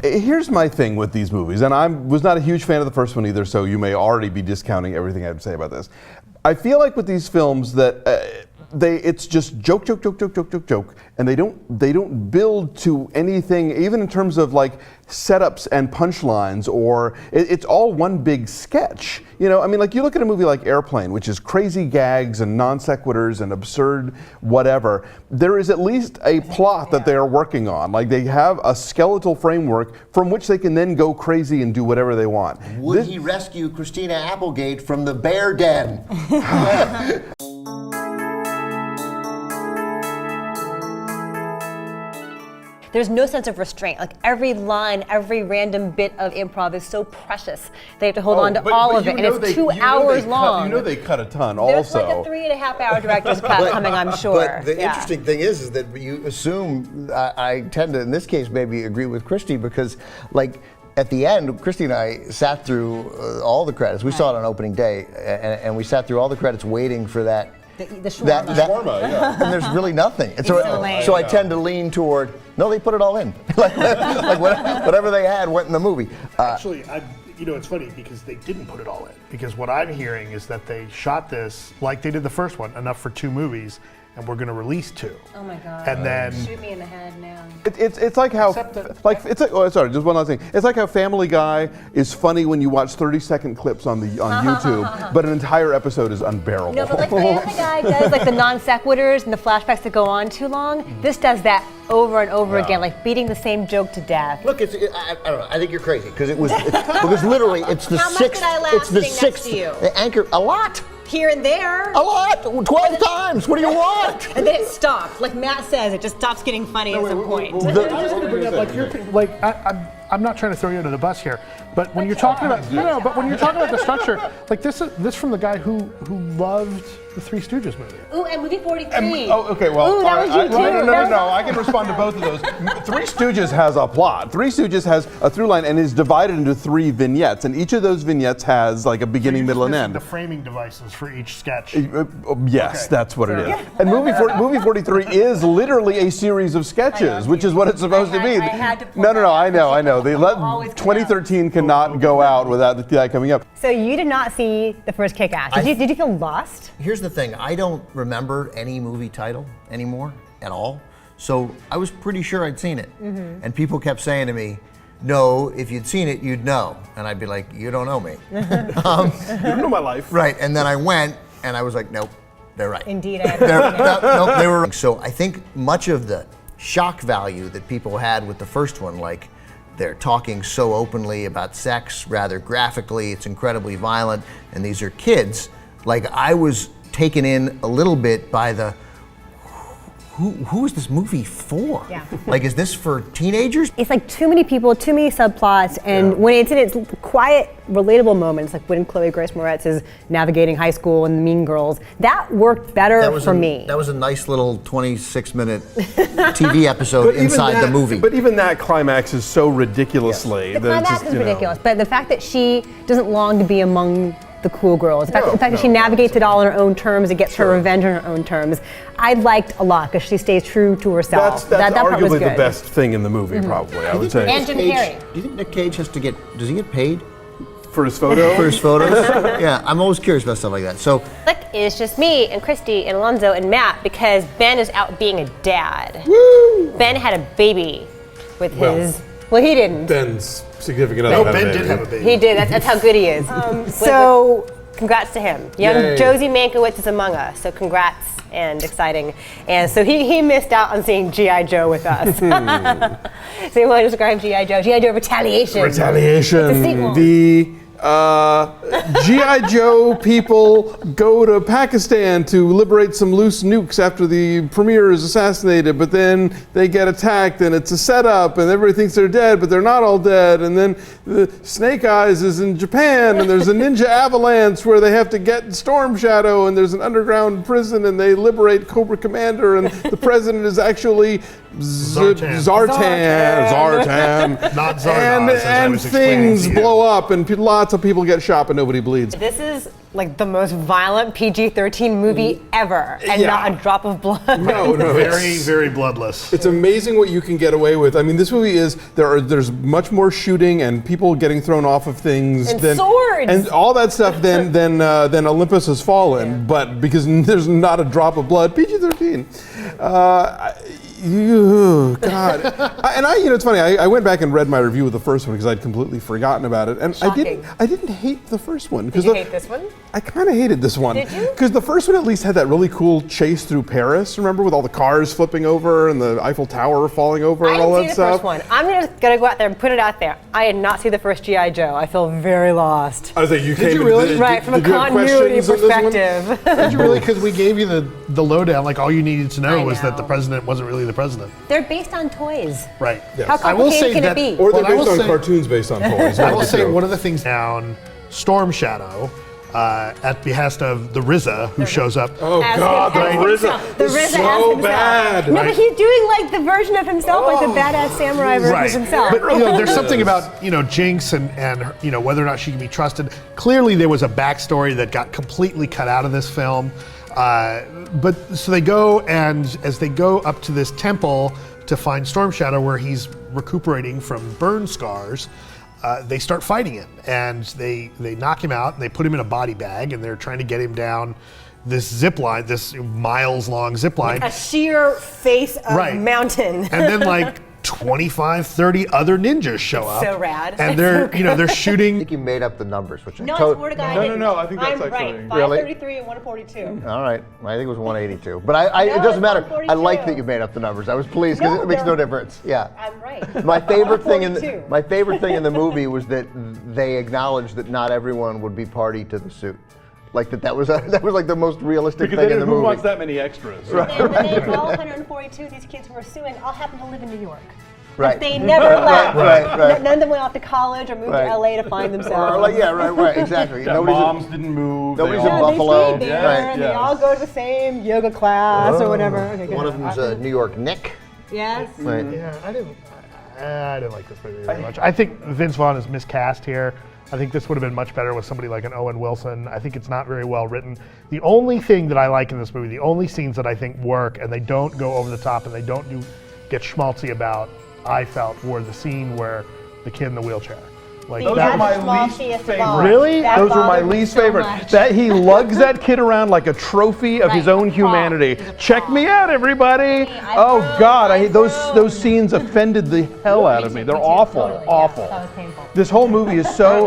Here's my thing with these movies, and I was not a huge fan of the first one either, so you may already be discounting everything I have to say about this. I feel like with these films that it's just joke, and they don't build to anything, even in terms of like setups and punchlines, or it's all one big sketch. You know, I mean, like you look at a movie like Airplane, which is crazy gags and non sequiturs and absurd whatever. There is at least a plot that they are working on. Like they have a skeletal framework from which they can then go crazy and do whatever they want. Would he rescue Christina Applegate from the bear den? There's no sense of restraint. Like every line, every random bit of improv is so precious. They have to hold on to all of it, and it's 2 hours long. You know they cut a ton There's also. There's like a 3.5 hour director's cut coming, I'm sure. But the interesting thing is that you assume, I tend to, in this case, maybe agree with Christy, because like, at the end, Christy and I sat through all the credits. We saw it on opening day, and we sat through all the credits waiting for that. The shawarma. Shawarma, yeah. And there's really nothing. And so I tend to lean toward, no, they put it all in. like whatever they had went in the movie. Actually, you know, it's funny because they didn't put it all in. Because what I'm hearing is that they shot this like they did the first one, enough for 2 movies, and we're going to release 2. Oh my God. And then shoot me in the head now. It's like how, sorry, just one last thing. It's like how Family Guy is funny when you watch 30-second clips on YouTube, but an entire episode is unbearable. No, but like Family Guy does like the non sequiturs and the flashbacks that go on too long. This does that over and over again, like beating the same joke to death. Look, I don't know. I think you're crazy because because literally it's the How much sixth. did I laugh It's the sitting sixth. next to you? The anchor a lot. Here and there. A lot. 12 times. What do you want? And then it stops. Like Matt says, it just stops getting funny at some point. I was going to bring up I'm not trying to throw you under the bus here, but when you're talking about but when you're talking about the structure, like this from the guy who loved the Three Stooges movie. Ooh, and movie 43. Okay, well, ooh, that was you too. No. I can respond to both of those. Three Stooges has a plot. Three Stooges has a through line and is divided into 3 vignettes, and each of those vignettes has like a beginning, middle, and end. The framing devices for each sketch. Yes, that's what it is. And movie 43 is literally a series of sketches, which is what it's supposed to be. I had to No, I know. 2013 cannot go out without that coming up. So you did not see the first Kick-Ass. Did you feel lost? Here's the thing. I don't remember any movie title anymore at all. So I was pretty sure I'd seen it. And people kept saying to me, no, if you'd seen it, you'd know. And I'd be like, you don't know me. You don't know my life. Right. And then I went and I was like, nope, they're right. Indeed, I have. Nope, they were. So I think much of the shock value that people had with the first one, like they're talking so openly about sex, rather graphically, it's incredibly violent, and these are kids. Like I was taken in a little bit by the, who is this movie for? Yeah. Like, is this for teenagers? It's like too many people, too many subplots, and when it's in its quiet, relatable moments, like when Chloe Grace Moretz is navigating high school and Mean Girls, that worked better for me. That was a nice little 26-minute TV episode inside the movie. But even that climax is so ridiculously. The climax is ridiculous, but the fact that she doesn't long to be among the cool girls, the fact that she navigates it all on her own terms and gets her revenge on her own terms, I liked a lot because she stays true to herself. That's that part was arguably good. the best thing in the movie, probably, I would say. And Jim Carrey. Do you think Nick Cage does he get paid? For his photo? For his photos? Yeah, I'm always curious about stuff like that. So, Look, it's just me and Christy and Alonso and Matt because Ben is out being a dad. Woo! Ben had a baby with his. Well, he didn't. Ben's significant other. No, Ben did have a baby. He did. That's how good he is. So, congrats to him. Young Yay. Josie Mankiewicz is among us. So, congrats and exciting. And so he missed out on seeing G.I. Joe with us. So you want to describe G.I. Joe? G.I. Joe Retaliation. Retaliation. It's a sequel. The G.I. Joe people go to Pakistan to liberate some loose nukes after the premier is assassinated, but then they get attacked and it's a setup and everybody thinks they're dead, but they're not all dead. And then the Snake Eyes is in Japan and there's a ninja avalanche where they have to get Storm Shadow and there's an underground prison and they liberate Cobra Commander and the president is actually Zartan. them. Not Zardoz, as I and was explaining things to you. blow up, and lots of people get shot, but nobody bleeds. This is like the most violent PG-13 movie ever, and Yeah. not a drop of blood. No, Very, very bloodless. It's amazing what you can get away with. I mean, this movie is there's much more shooting and people getting thrown off of things And than swords. and all that stuff. Than Olympus Has Fallen, but because there's not a drop of blood, PG-13. God. It's funny. I went back and read my review of the first one because I'd completely forgotten about it, and Shocking. I didn't hate the first one. Did you hate this one? I kind of hated this one. Did you? Because the first one at least had that really cool chase through Paris. Remember, with all the cars flipping over and the Eiffel Tower falling over and all I that didn't see the stuff. first one. I'm just gonna go out there and put it out there. I did not see the first G.I. Joe. I feel very lost. I was like, you came you really? Right, from a continuity perspective. Did you really? Because we gave you the lowdown. Like all you needed to know I was that know. the president wasn't really the president. They're based on toys. Right. How I will say complicated can that, it be? Or they're Well, I will based on say- cartoons based on toys. I will say one of the things down Storm Shadow at behest of the RZA who shows up. Oh As God, the him- as RZA himself. The is RZA as so himself. bad. No, but he's doing like the version of himself, like the badass samurai version Right. of himself. But there's something about Jinx and whether or not she can be trusted. Clearly, there was a backstory that got completely cut out of this film. But so they go, and as they go up to this temple to find Storm Shadow, where he's recuperating from burn scars, they start fighting him, and they knock him out, and they put him in a body bag, and they're trying to get him down this zip line, this miles-long zip line. A sheer face of Right. mountain. And then like 25, 30 other ninjas show up. so rad. And they're, they're I shooting. think you made up the numbers, which I No, I tot- swear to God, No, I no, didn't. no, I think that's I'm actually- right. Really? 533 and 142. All right, I think it was 182. But it No, doesn't it's matter. 142. I like that you made up the numbers. I was pleased because No, it makes no they're- difference. Yeah. I'm right. My favorite thing in 142. the movie was that they acknowledged that not everyone would be party to the suit. Like that was like the most realistic Because thing they in the who movie. wants that many extras? And then all 142 of these kids who were suing all happened to live in New York. Right. They never left. right. None of them went off to college or moved Right. to LA to find themselves. Or like, yeah, right, exactly. Yeah, Nobody's moms didn't move. nobody's they in all- No, Buffalo. they stayed there, Right. and they yes. all go to the same yoga class or whatever. Okay, good. One of them's a New York Nick. Yes. Right. Yeah, I didn't like this movie very much. I think Vince Vaughn is miscast here. I think this would have been much better with somebody like an Owen Wilson. I think it's not very well written. The only thing that I like in this movie, the only scenes that I think work and they don't go over the top and they don't get schmaltzy about, I felt, were the scene where the kid in the wheelchair. Like Those that are my That's the least schmaltziest of all. favorite. Really? That Those are my bothered me least so favorite. much. That he lugs that kid around like a trophy of his Right, own he's a prop. humanity. He's a Check prop. me out, everybody. I Oh grown, God, I I hate those grown. scenes offended the hell out of me. They're awful, Totally, yeah, awful. that was painful. This whole movie is so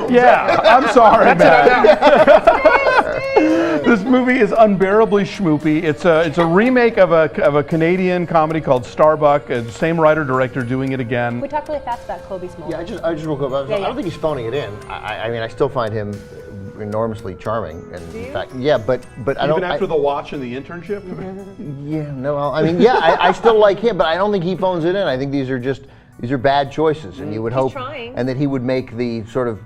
Yeah, I'm sorry, man. This movie is unbearably schmoopy. It's a remake of a Canadian comedy called Starbuck. Same writer director doing it again. We talked really fast about Kobe Smulders. Yeah, I just real quick. I yeah. don't think he's phoning it in. I mean, I still find him enormously charming. And Do you? in fact, yeah, but I don't. Even after the watch and the internship. Yeah, no, I mean, yeah, I still like him, but I don't think he phones it in. I think these are bad choices, and you would hope, trying. and that he would make the sort of,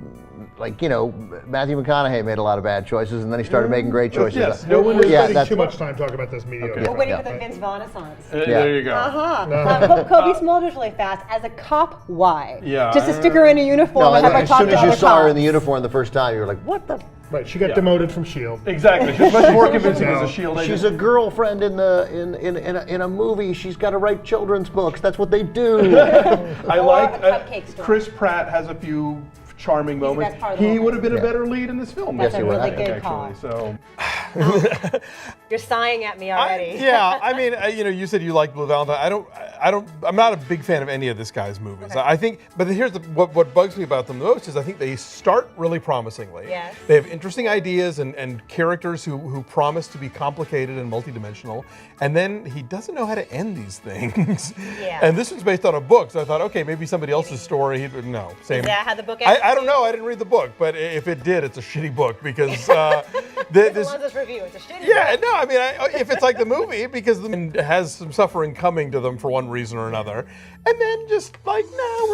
like, Matthew McConaughey made a lot of bad choices, and then he started making great choices. Yes, no one was Yeah, spending that's- too much time talking about this mediocre. We're waiting Yeah. for the Vince Vaughn renaissance. There you go. Kobe Smulders really fast. As a cop, why? Yeah. Just to stick her in a uniform No, and have her as talk soon to as you other saw her in cops. the uniform the first time, you were like, what the? Right, she got demoted from S.H.I.E.L.D. Exactly. She's much more convincing as a shield agent. She's a girlfriend in a movie. She's got to write children's books. That's what they do. I Or like a cupcake store. Chris Pratt has a few charming the moments. best part of the He whole would have been a Yeah. better lead in this film. That's Yes, a he would. really I good actually. call. So You're sighing at me already. I mean, you said you like Blue Valentine. I'm not a big fan of any of this guy's movies. Okay. I think, but here's what bugs me about them the most is I think they start really promisingly. Yes. They have interesting ideas and characters who promise to be complicated and multidimensional, and then he doesn't know how to end these things. Yeah. And this was based on a book, so I thought, okay, maybe somebody else's story. No, same. Is that how the book ends? I don't know. I didn't read the book, but if it did, it's a shitty book because This Alonso's review. It's a shitty yeah, book. no, I mean, if it's like the movie, because it has some suffering coming to them for one reason or another, and then just like, no,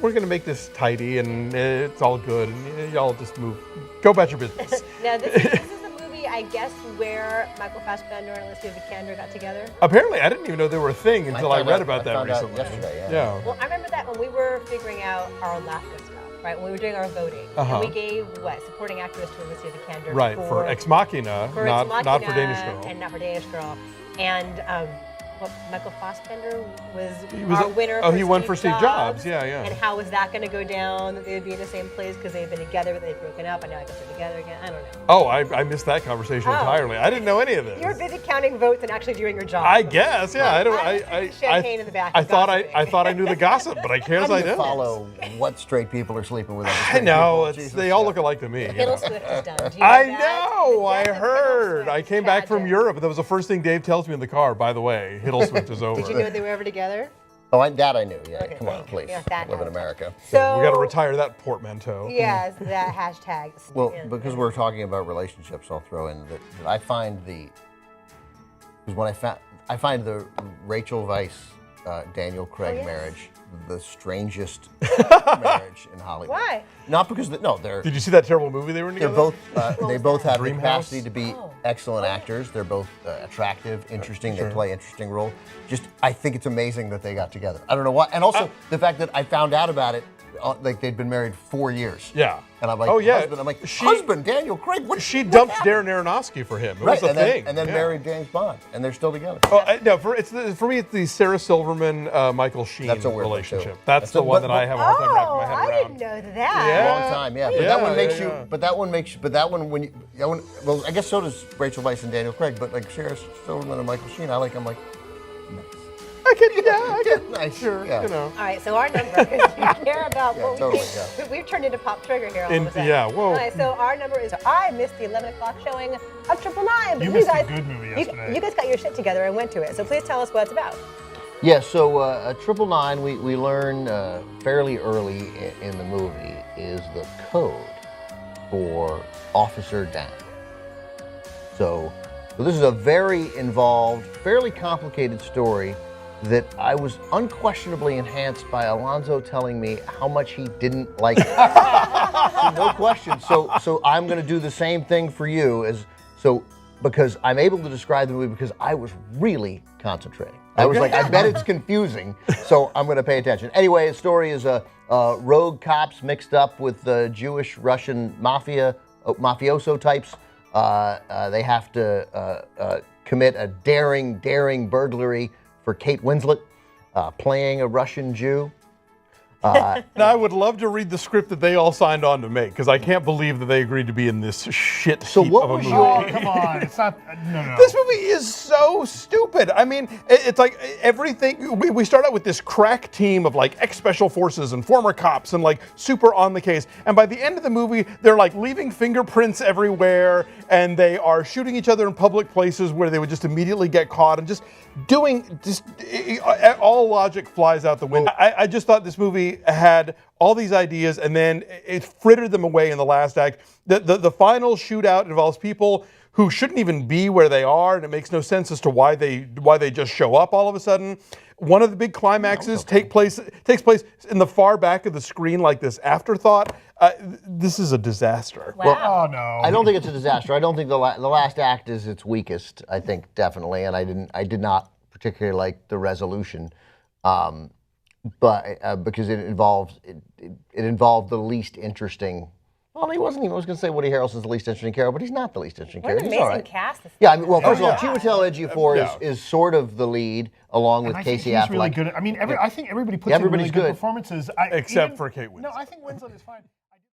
we're gonna make this tidy and it's all good, and y'all just go about your business. Now, this is the movie, I guess, where Michael Fassbender and Alicia Vikander got together. Apparently, I didn't even know they were a thing until I read about that found out recently. yesterday, yeah. Yeah. Well, I remember when we were figuring out our Alaska stuff, right? When we were doing our voting, and we gave supporting actress to Alicia Vikander. Right, for Ex Machina, not for Danish Girl. And not for Danish Girl. And Michael Fassbender was our winner. Oh, he won for Steve Jobs. Yeah. And how was that going to go down? That they would be in the same place because they've been together, but they've broken up, and now I guess they're together again. I don't know. Oh, I missed that conversation entirely. I didn't know any of this. You're busy counting votes and actually doing your job. I guess, yeah. I champagne in the back. I thought I knew the gossip, but I guess I didn't. Follow what straight people are sleeping with. I know. They all look alike to me. Hiddle Swift is done. Do you I that? know. I heard. I came back from Europe, and that was the first thing Dave tells me in the car. By the way, Hiddle Swift is over. Did you know they were ever together? Oh, that I knew. Yeah, Okay, come on, please. Yeah, that I live in America. So We got to retire that portmanteau. Yes, that hashtag. Well, because we're talking about relationships, I'll throw in that I find I find the Rachel Weisz Daniel Craig marriage the strangest marriage in Hollywood. Why? Not because they're. Did you see that terrible movie they were in They're together? both. They both have the Dreamhouse? capacity to be excellent actors. They're both attractive, interesting. They play interesting roles. I think it's amazing that they got together. I don't know why, and also the fact that I found out about it, like they'd been married 4 years. Yeah. And I'm like, oh yeah. husband. I'm like, husband, Daniel Craig. She dumped Darren Aronofsky for him. It was a thing. And then married James Bond, and they're still together. Oh no! For me, it's the Sarah Silverman, Michael Sheen relationship. That's the one that I have a hard time wrapping my head around. I didn't know that. Yeah. Long time, yeah. But that one makes you. But that one makes. But that one when you. Well, I guess so does Rachel Weisz and Daniel Craig. But like Sarah Silverman and Michael Sheen, I'm like. I can. Nice. Sure. Yeah. You know. All right, so our number, because you care about what totally, we think. We've turned into Pop Trigger here all of a sudden. Yeah, whoa. All right, so our number is, I missed the 11 o'clock showing of 999. You missed a good movie yesterday. You guys got your shit together and went to it, so please tell us what it's about. Yeah, so 999, we learn fairly early in the movie is the code for Officer Down. So this is a very involved, fairly complicated story that I was unquestionably enhanced by Alonso telling me how much he didn't like it. No question. So I'm going to do the same thing for you because I'm able to describe the movie because I was really concentrating. I was like, I bet it's confusing, so I'm going to pay attention. Anyway, the story is rogue cops mixed up with Jewish Russian mafioso types. They have to commit a daring burglary for Kate Winslet, playing a Russian Jew. Now, I would love to read the script that they all signed on to make, because I can't believe that they agreed to be in this shit heap of a movie. Oh, come on. It's not, no. This movie is so stupid. I mean, it's like everything, we start out with this crack team of like ex-special forces and former cops and like super on the case. And by the end of the movie, they're like leaving fingerprints everywhere and they are shooting each other in public places where they would just immediately get caught and just all logic flies out the window. I just thought this movie had all these ideas and then it frittered them away in the last act. The final shootout involves people who shouldn't even be where they are, and it makes no sense as to why they just show up all of a sudden. One of the big climaxes takes place in the far back of the screen, like this afterthought. This is a disaster. Wow. Well, Oh, no. I don't think it's a disaster. I don't think the last act is its weakest. I think definitely, and I did not particularly like the resolution, but because it involved the least interesting. Well, he wasn't even. I was going to say Woody Harrelson's the least interesting character, but he's not the least interesting What an character. He's all amazing right. cast. Yeah, I mean, well, first of all, Yeah. Chiwetel Ejiofor is sort of the lead, along with I think Casey he's Affleck. really good. I mean, I think everybody puts in really Everybody's good good. performances. Except for Kate Winslet. No, I think Winslet is fine.